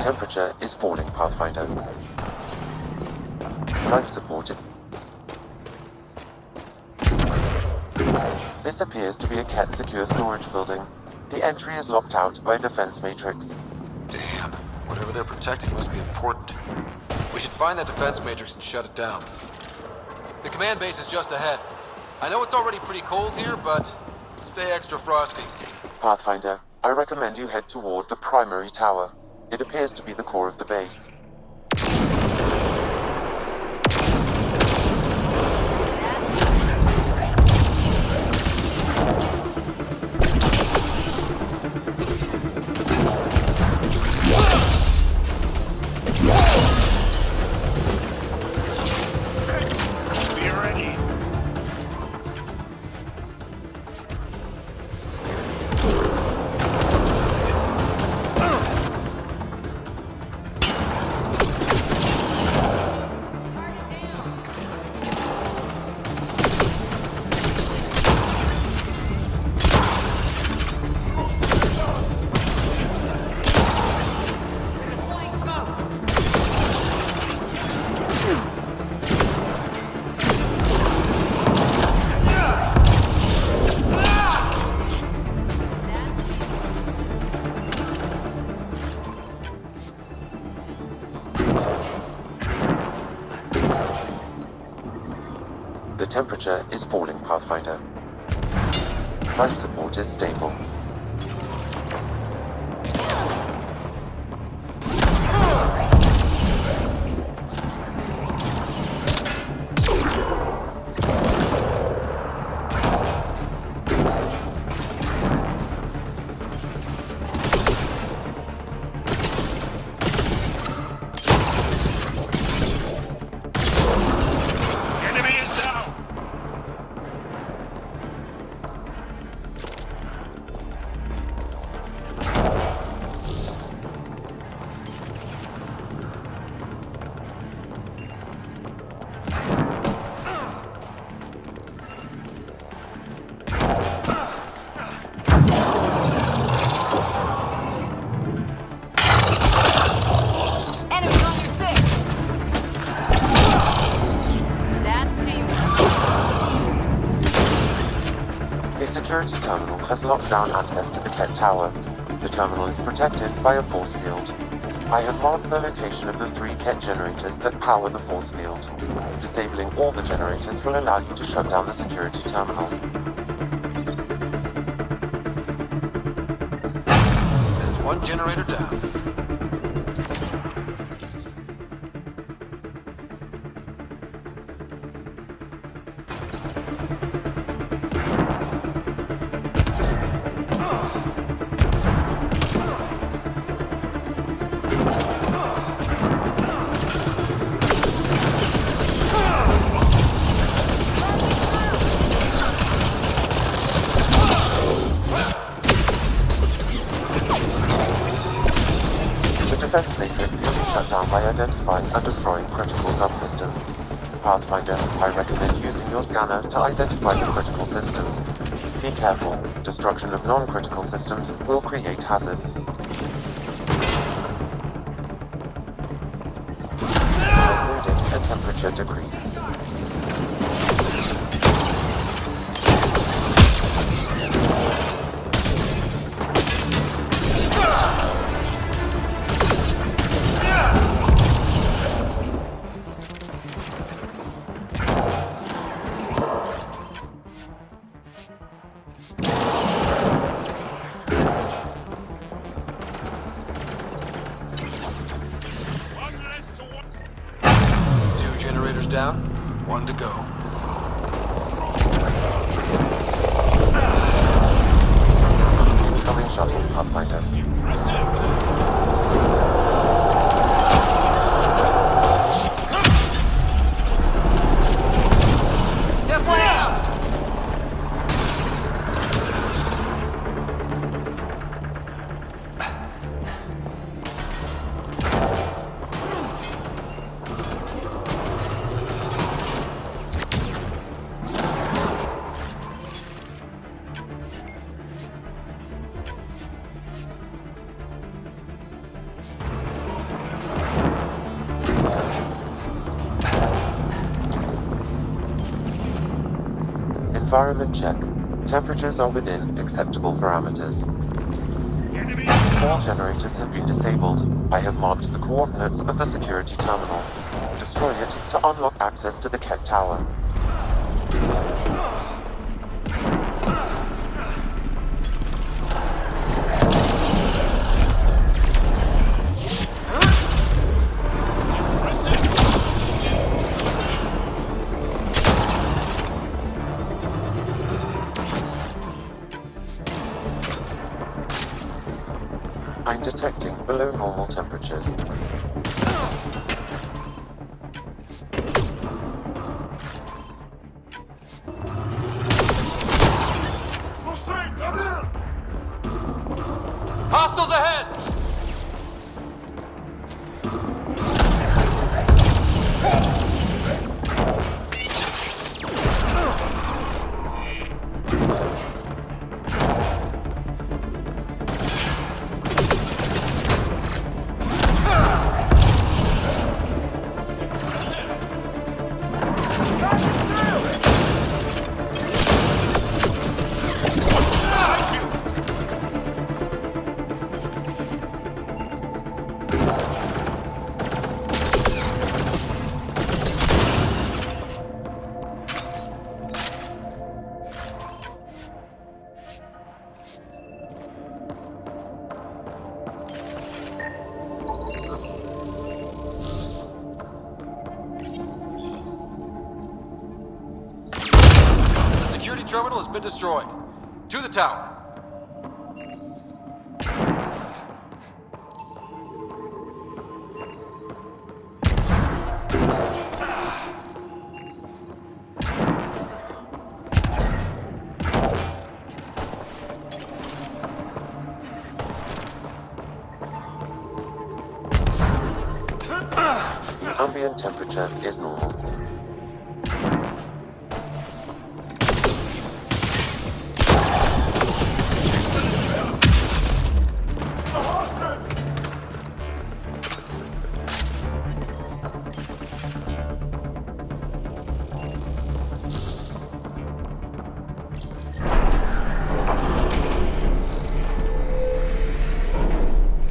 temperature is falling, Pathfinder. Life supported. This appears to be a Kett secure storage building. The entry is locked out by a defense matrix. Damn. Whatever they're protecting must be important. We should find that defense matrix and shut it down. The command base is just ahead. I know it's already pretty cold here, but stay extra frosty. Pathfinder, I recommend you head toward the primary tower. It appears to be the core of the base. The temperature is falling, Pathfinder. Life support is stable. The security terminal has locked down access to the Kett Tower. The terminal is protected by a force field. I have marked the location of the 3 Kett generators that power the force field. Disabling all the generators will allow you to shut down the security terminal. There's one generator down. The defense matrix can be shut down by identifying and destroying critical subsystems. Pathfinder, I recommend using your scanner to identify the critical systems. Be careful. Destruction of non-critical systems will create hazards. Including a temperature decrease. Generators down. Environment check. Temperatures are within acceptable parameters. All generators have been disabled. I have marked the coordinates of the security terminal. Destroy it to unlock access to the Ket Tower. I'm detecting below normal temperatures. Hostiles ahead! The security terminal has been destroyed. To the tower. Ambient temperature is normal.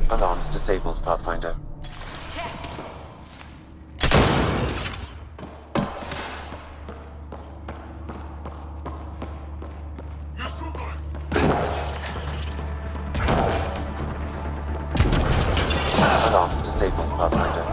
Alarms disabled, Pathfinder. Alarms disabled, Pathfinder.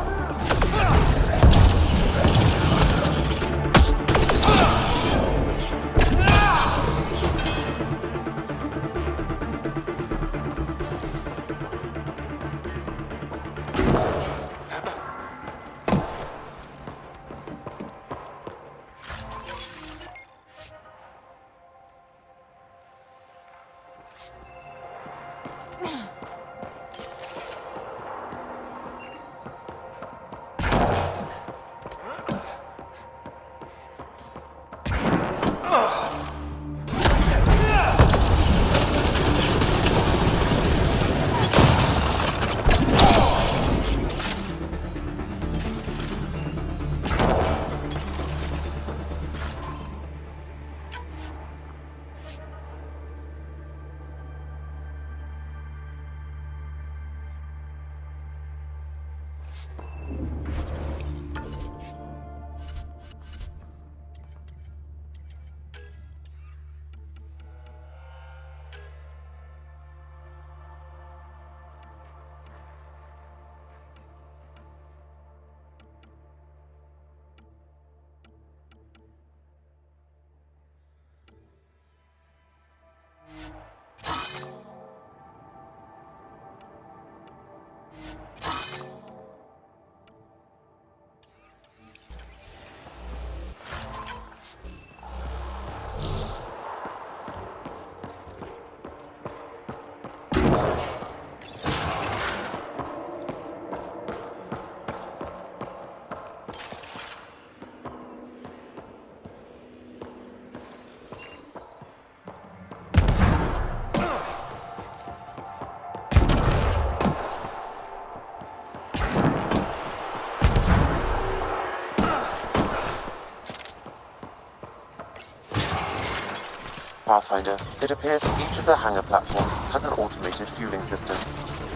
Pathfinder, it appears each of the hangar platforms has an automated fueling system.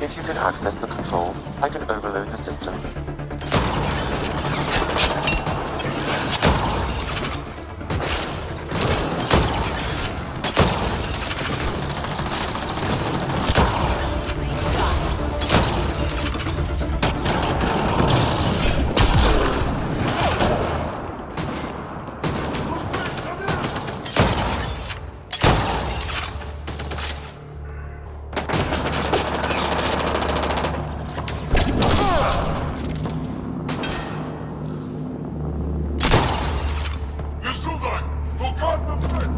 If you can access the controls, I can overload the system. Gesundheit! Blockade befreit!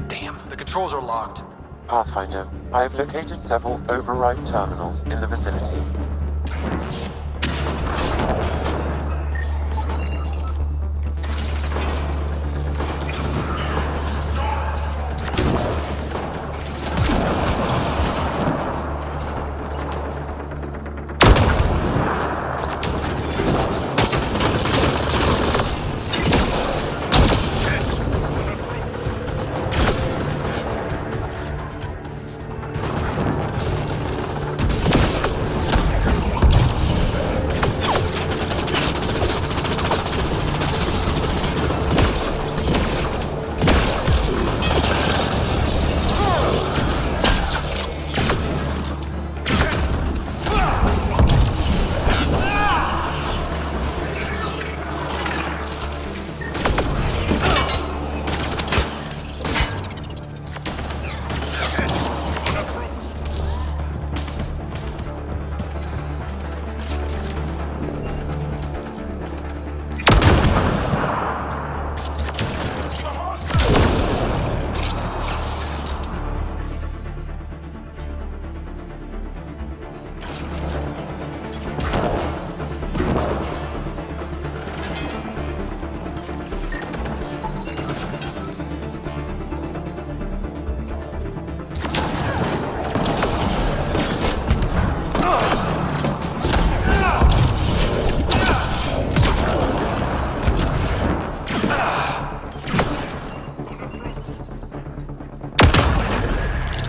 Damn, the controls are locked. Pathfinder, I have located several override terminals in the vicinity.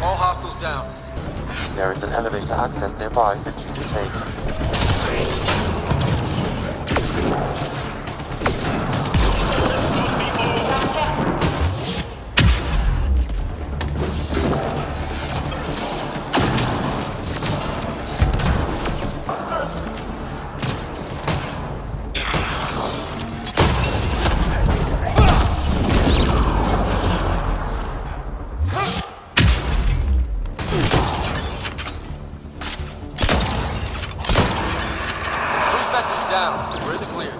All hostiles down. There is an elevator access nearby that you can take. Prefect is down. We're in the clear.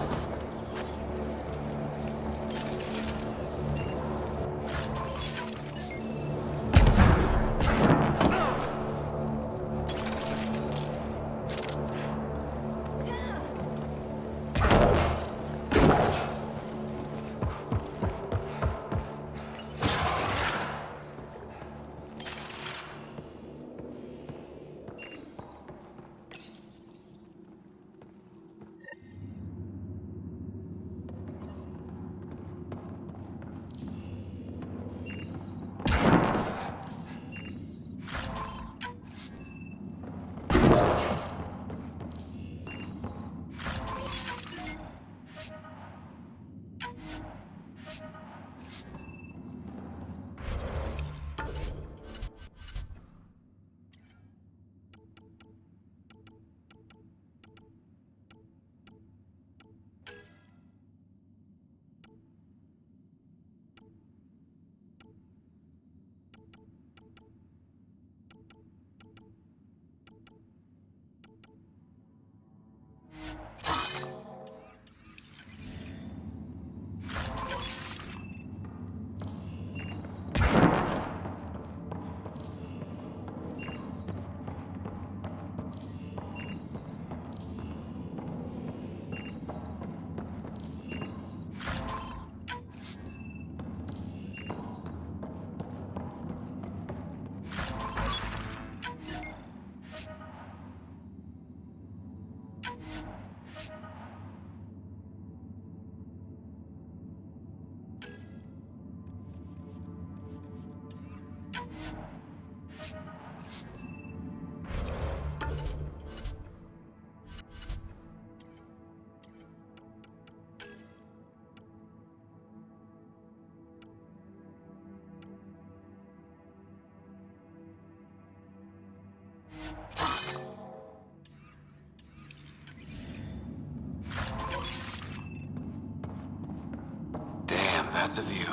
Damn, that's a view.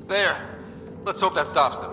There. Let's hope that stops them.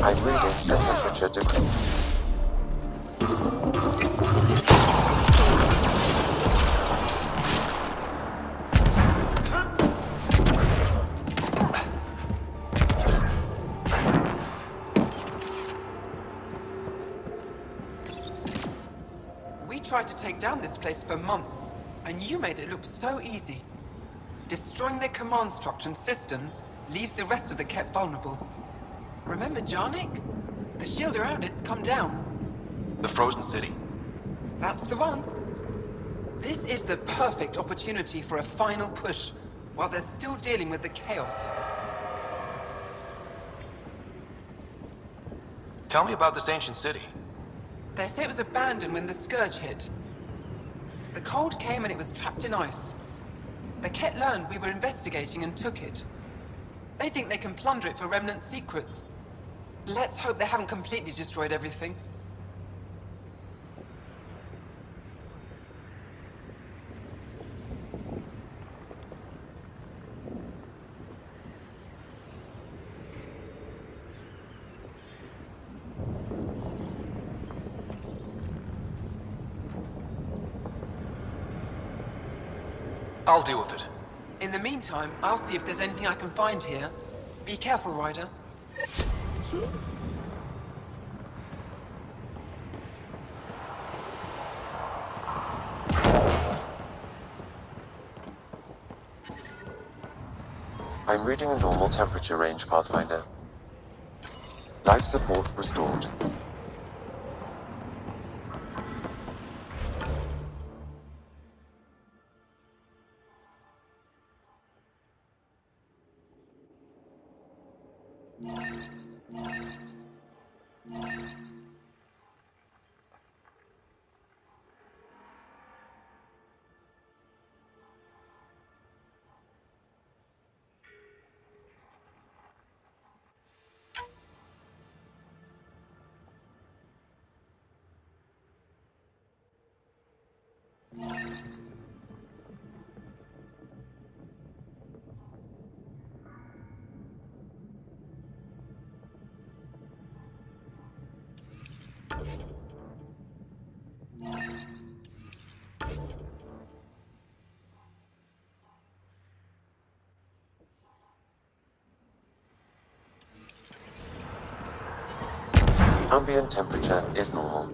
I'm reading a temperature decrease. We tried to take down this place for months, and you made it look so easy. Destroying their command structure and systems leaves the rest of the Kett vulnerable. Remember Jarnik? The shield around it's come down. The Frozen City. That's the one. This is the perfect opportunity for a final push, while they're still dealing with the chaos. Tell me about this ancient city. They say it was abandoned when the Scourge hit. The cold came and it was trapped in ice. The Kett learned we were investigating and took it. They think they can plunder it for remnant secrets. Let's hope they haven't completely destroyed everything. I'll deal with it. In the meantime, I'll see if there's anything I can find here. Be careful, Ryder. I'm reading a normal temperature range, Pathfinder. Life support restored. Ambient temperature is normal.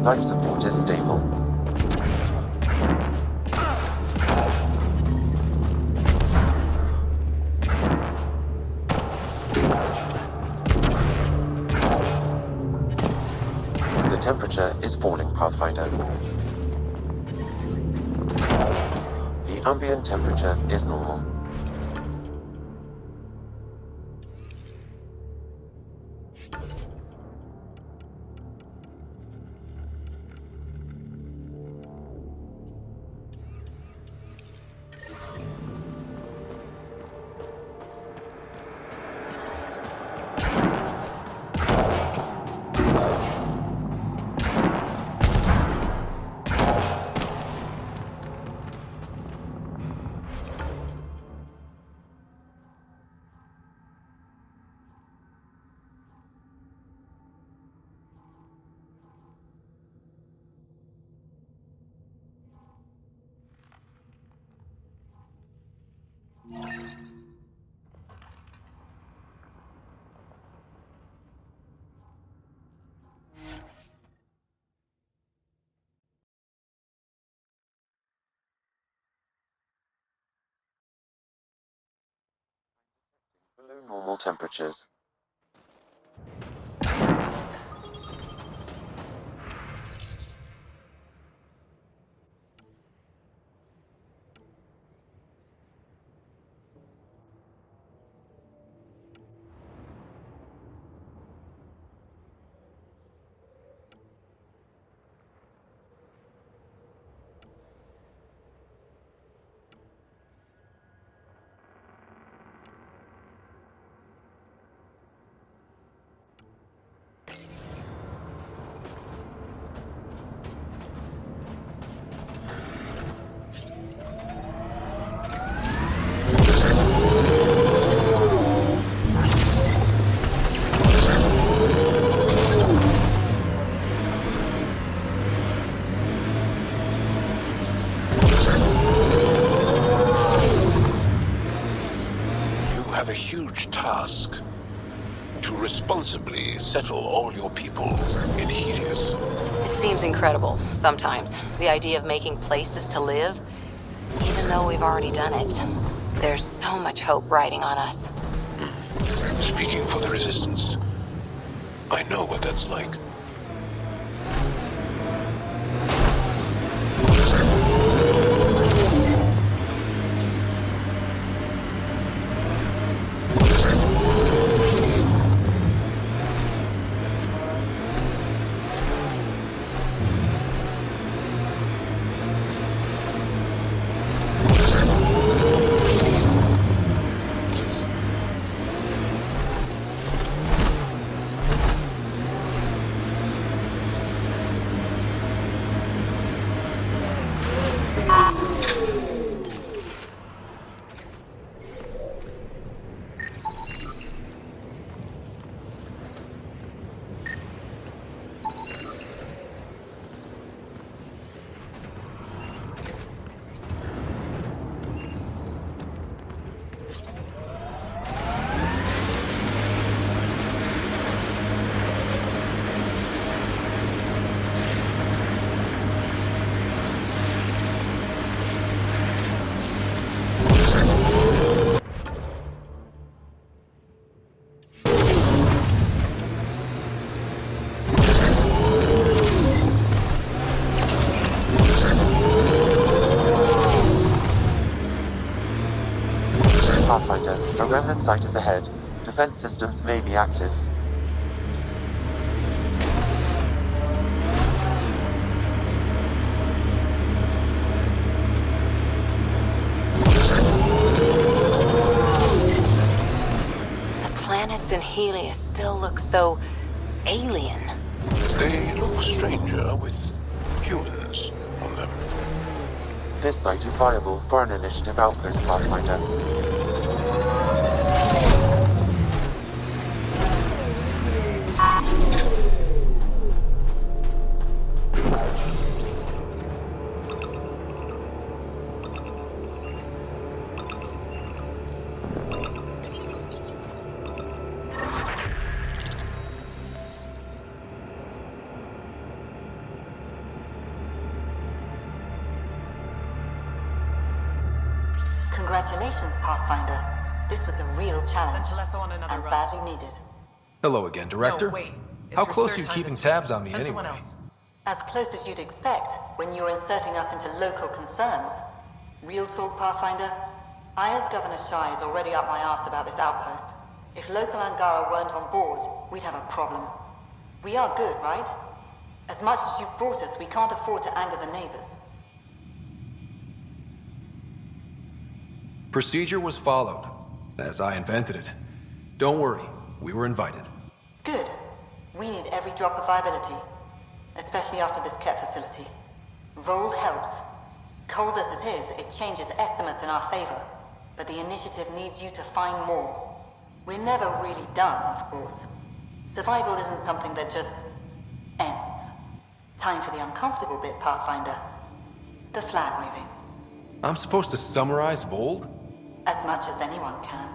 Life support is stable. The temperature is falling, Pathfinder. The ambient temperature is normal. Below normal temperatures. Have a huge task to responsibly settle all your people in Helios. It seems incredible, sometimes. The idea of making places to live, even though we've already done it. There's so much hope riding on us. Speaking for the Resistance, I know what that's like. Pathfinder, a remnant site is ahead. Defense systems may be active. The planets in Helios still look so alien. They look stranger with humans on them. This site is viable for an initiative outpost, Pathfinder. Congratulations, Pathfinder. This was a real challenge. Send Telesso on another and run. badly needed. Hello again, Director. No, wait. It's How your close third are you time keeping this week. tabs on me Send someone anyway? else. As close as you'd expect when you're inserting us into local concerns. Real talk, Pathfinder? I, as Governor Shai, is already up my arse about this outpost. If local Angara weren't on board, we'd have a problem. We are good, right? As much as you've brought us, we can't afford to anger the neighbors. Procedure was followed, as I invented it. Don't worry, we were invited. Good. We need every drop of viability. Especially after this Ket facility. Vold helps. Cold as it is, it changes estimates in our favor. But the initiative needs you to find more. We're never really done, of course. Survival isn't something that just ends. Time for the uncomfortable bit, Pathfinder. The flag waving. I'm supposed to summarize Vold? As much as anyone can.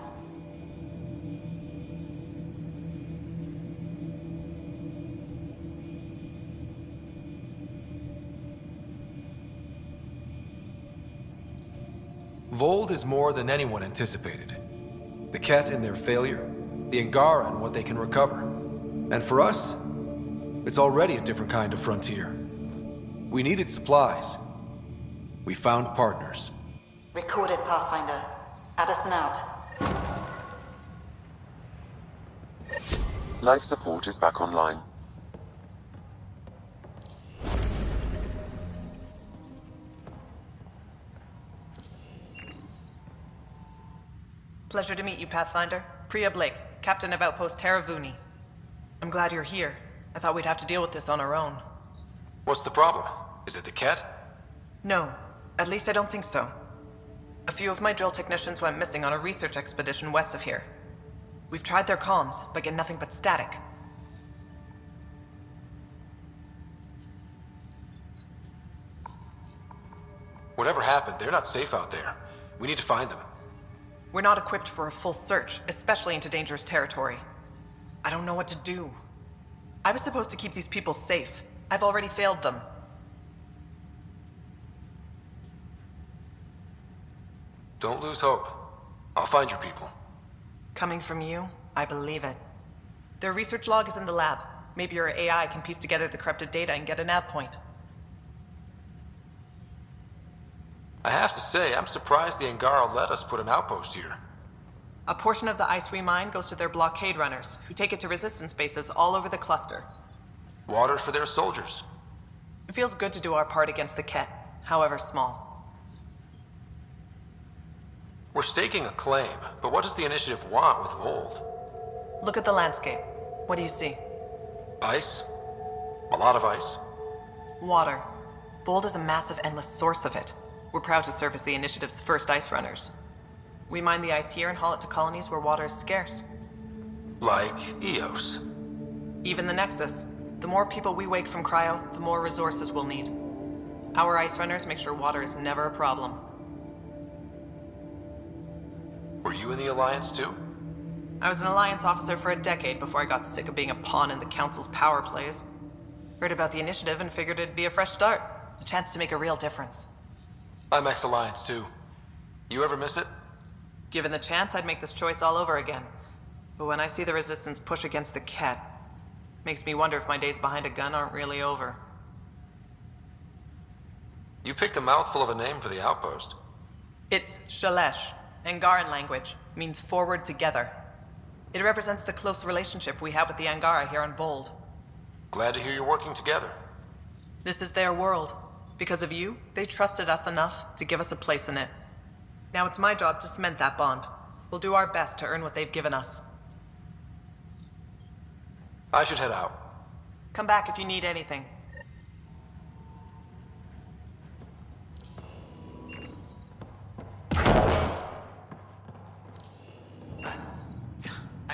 Vold is more than anyone anticipated. The Ket and their failure, the Angara and what they can recover. And for us, it's already a different kind of frontier. We needed supplies. We found partners. Recorded, Pathfinder. Addison out. Life support is back online. Pleasure to meet you, Pathfinder. Priya Blake, Captain of Outpost Taravuni. I'm glad you're here. I thought we'd have to deal with this on our own. What's the problem? Is it the Ket? No, at least I don't think so. A few of my drill technicians went missing on a research expedition west of here. We've tried their comms, but get nothing but static. Whatever happened, they're not safe out there. We need to find them. We're not equipped for a full search, especially into dangerous territory. I don't know what to do. I was supposed to keep these people safe. I've already failed them. Don't lose hope. I'll find your people. Coming from you, I believe it. Their research log is in the lab. Maybe your AI can piece together the corrupted data and get a nav point. I have to say, I'm surprised the Angara let us put an outpost here. A portion of the ice we mine goes to their blockade runners, who take it to resistance bases all over the cluster. Water for their soldiers. It feels good to do our part against the Ket, however small. We're staking a claim, but what does the initiative want with Vold? Look at the landscape. What do you see? Ice? A lot of ice? Water. Vold is a massive, endless source of it. We're proud to serve as the initiative's first ice runners. We mine the ice here and haul it to colonies where water is scarce. Like Eos. Even the Nexus. The more people we wake from cryo, the more resources we'll need. Our ice runners make sure water is never a problem. Were you in the Alliance too? I was an Alliance officer for a decade before I got sick of being a pawn in the Council's power plays. Heard about the initiative and figured it'd be a fresh start. A chance to make a real difference. I'm ex-Alliance too. You ever miss it? Given the chance, I'd make this choice all over again. But when I see the Resistance push against the Ket, makes me wonder if my days behind a gun aren't really over. You picked a mouthful of a name for the outpost. It's Shalesh. Angaran language means forward together. It represents the close relationship we have with the Angara here on Vold. Glad to hear you're working together. This is their world. Because of you, they trusted us enough to give us a place in it. Now it's my job to cement that bond. We'll do our best to earn what they've given us. I should head out. Come back if you need anything.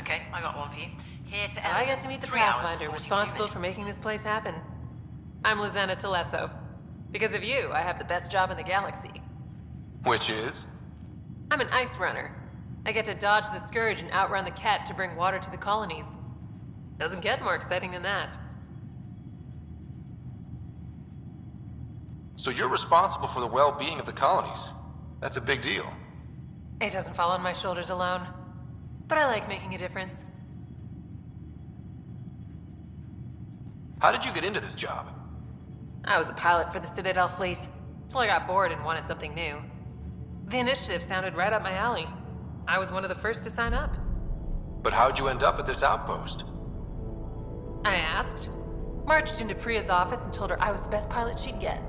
Okay, I got one for you. Here to I get to meet the Pathfinder responsible for making this place happen. I'm Lizanna Telesso. Because of you, I have the best job in the galaxy. Which is? I'm an ice runner. I get to dodge the Scourge and outrun the Ket to bring water to the colonies. Doesn't get more exciting than that. So you're responsible for the well-being of the colonies. That's a big deal. It doesn't fall on my shoulders alone. But I like making a difference. How did you get into this job? I was a pilot for the Citadel fleet, till I got bored and wanted something new. The initiative sounded right up my alley. I was one of the first to sign up. But how'd you end up at this outpost? I asked, marched into Priya's office and told her I was the best pilot she'd get.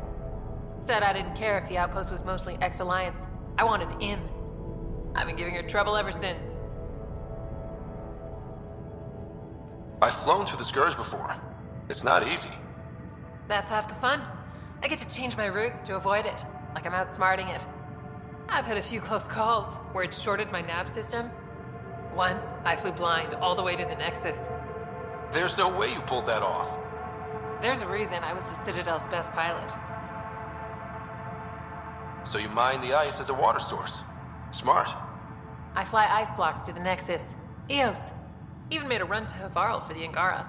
Said I didn't care if the outpost was mostly ex-Alliance. I wanted in. I've been giving her trouble ever since. I've flown through the Scourge before. It's not easy. That's half the fun. I get to change my routes to avoid it, like I'm outsmarting it. I've had a few close calls where it shorted my nav system. Once, I flew blind all the way to the Nexus. There's no way you pulled that off. There's a reason I was the Citadel's best pilot. So you mine the ice as a water source. Smart. I fly ice blocks to the Nexus. Eos. Even made a run to Havarl for the Angara.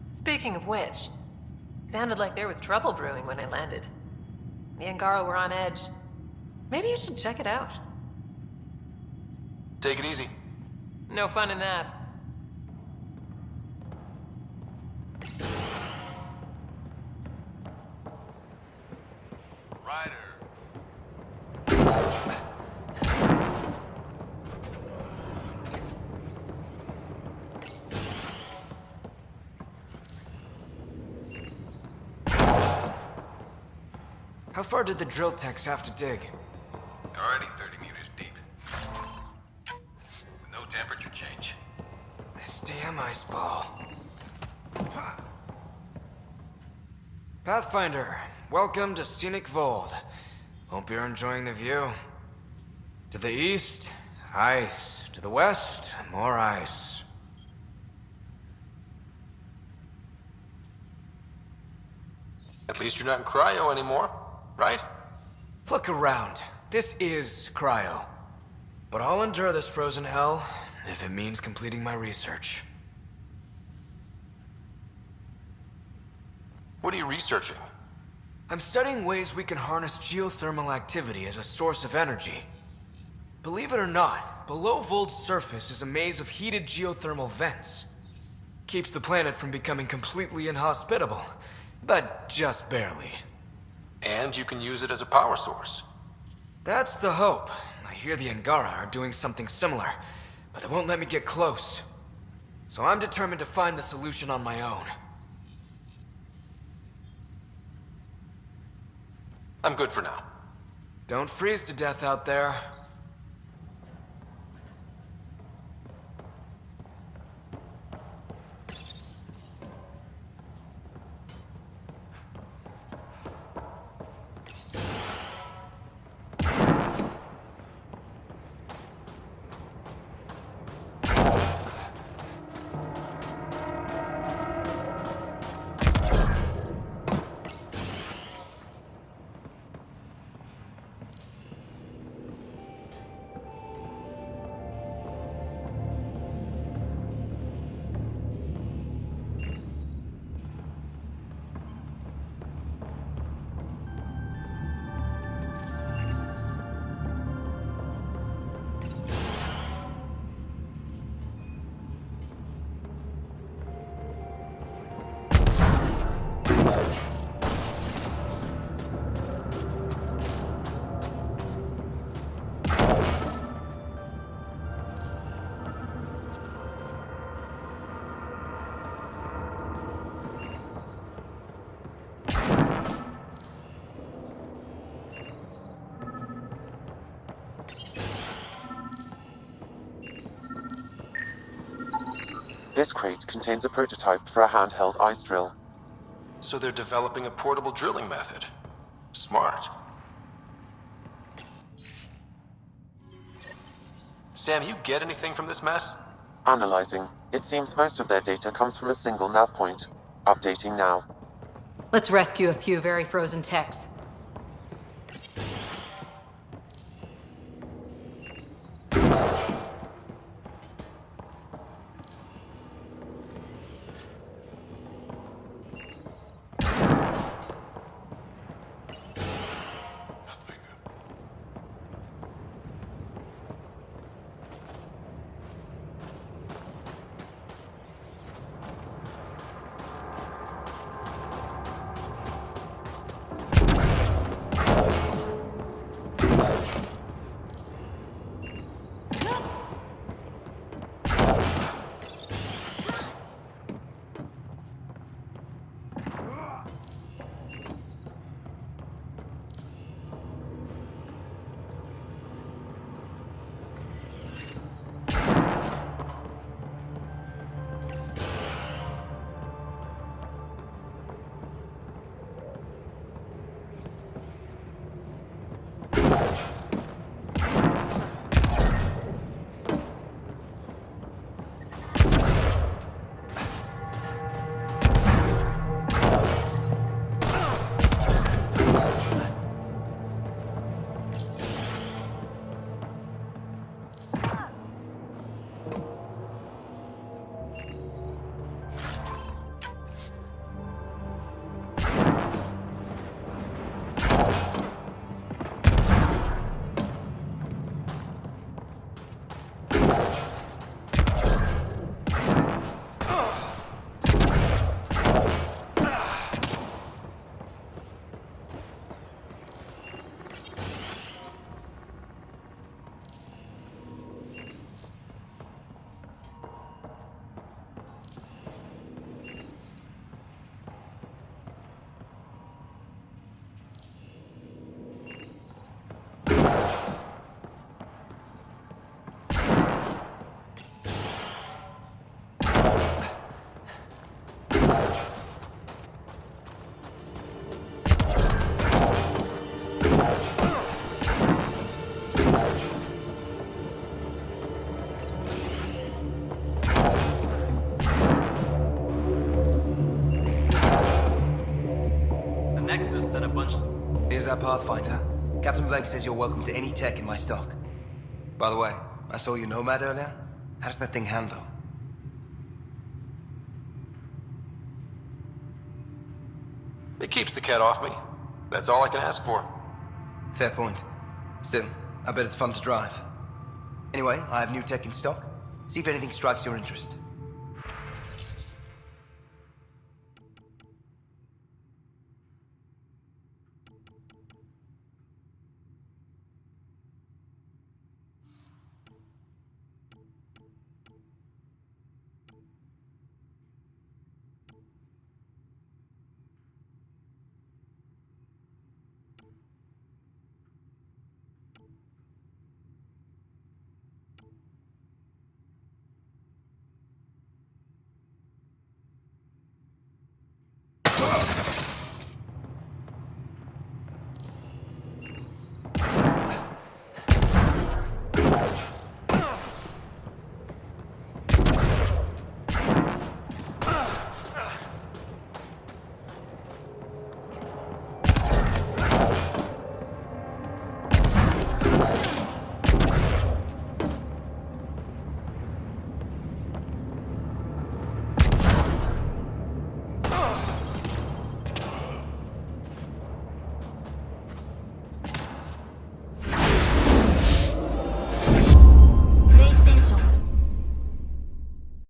Speaking of which, sounded like there was trouble brewing when I landed. The Angara were on edge. Maybe you should check it out. Take it easy. No fun in that. Ryder. How far did the drill techs have to dig? Already 30 meters deep. With no temperature change. This damn ice ball. Pathfinder, welcome to Scenic Vold. Hope you're enjoying the view. To the east, ice. To the west, more ice. At least you're not in cryo anymore, right? Look around. This is cryo. But I'll endure this frozen hell if it means completing my research. What are you researching? I'm studying ways we can harness geothermal activity as a source of energy. Believe it or not, below Vold's surface is a maze of heated geothermal vents. Keeps the planet from becoming completely inhospitable, but just barely. And you can use it as a power source. That's the hope. I hear the Angara are doing something similar, but they won't let me get close. So I'm determined to find the solution on my own. I'm good for now. Don't freeze to death out there. This crate contains a prototype for a handheld ice drill. So they're developing a portable drilling method. Smart. Sam, you get anything from this mess? Analyzing. It seems most of their data comes from a single nav point. Updating now. Let's rescue a few very frozen techs. our Pathfinder. Captain Blake says you're welcome to any tech in my stock. By the way, I saw your Nomad earlier. How does that thing handle? It keeps the cat off me. That's all I can ask for. Fair point. Still, I bet it's fun to drive. Anyway, I have new tech in stock. See if anything strikes your interest.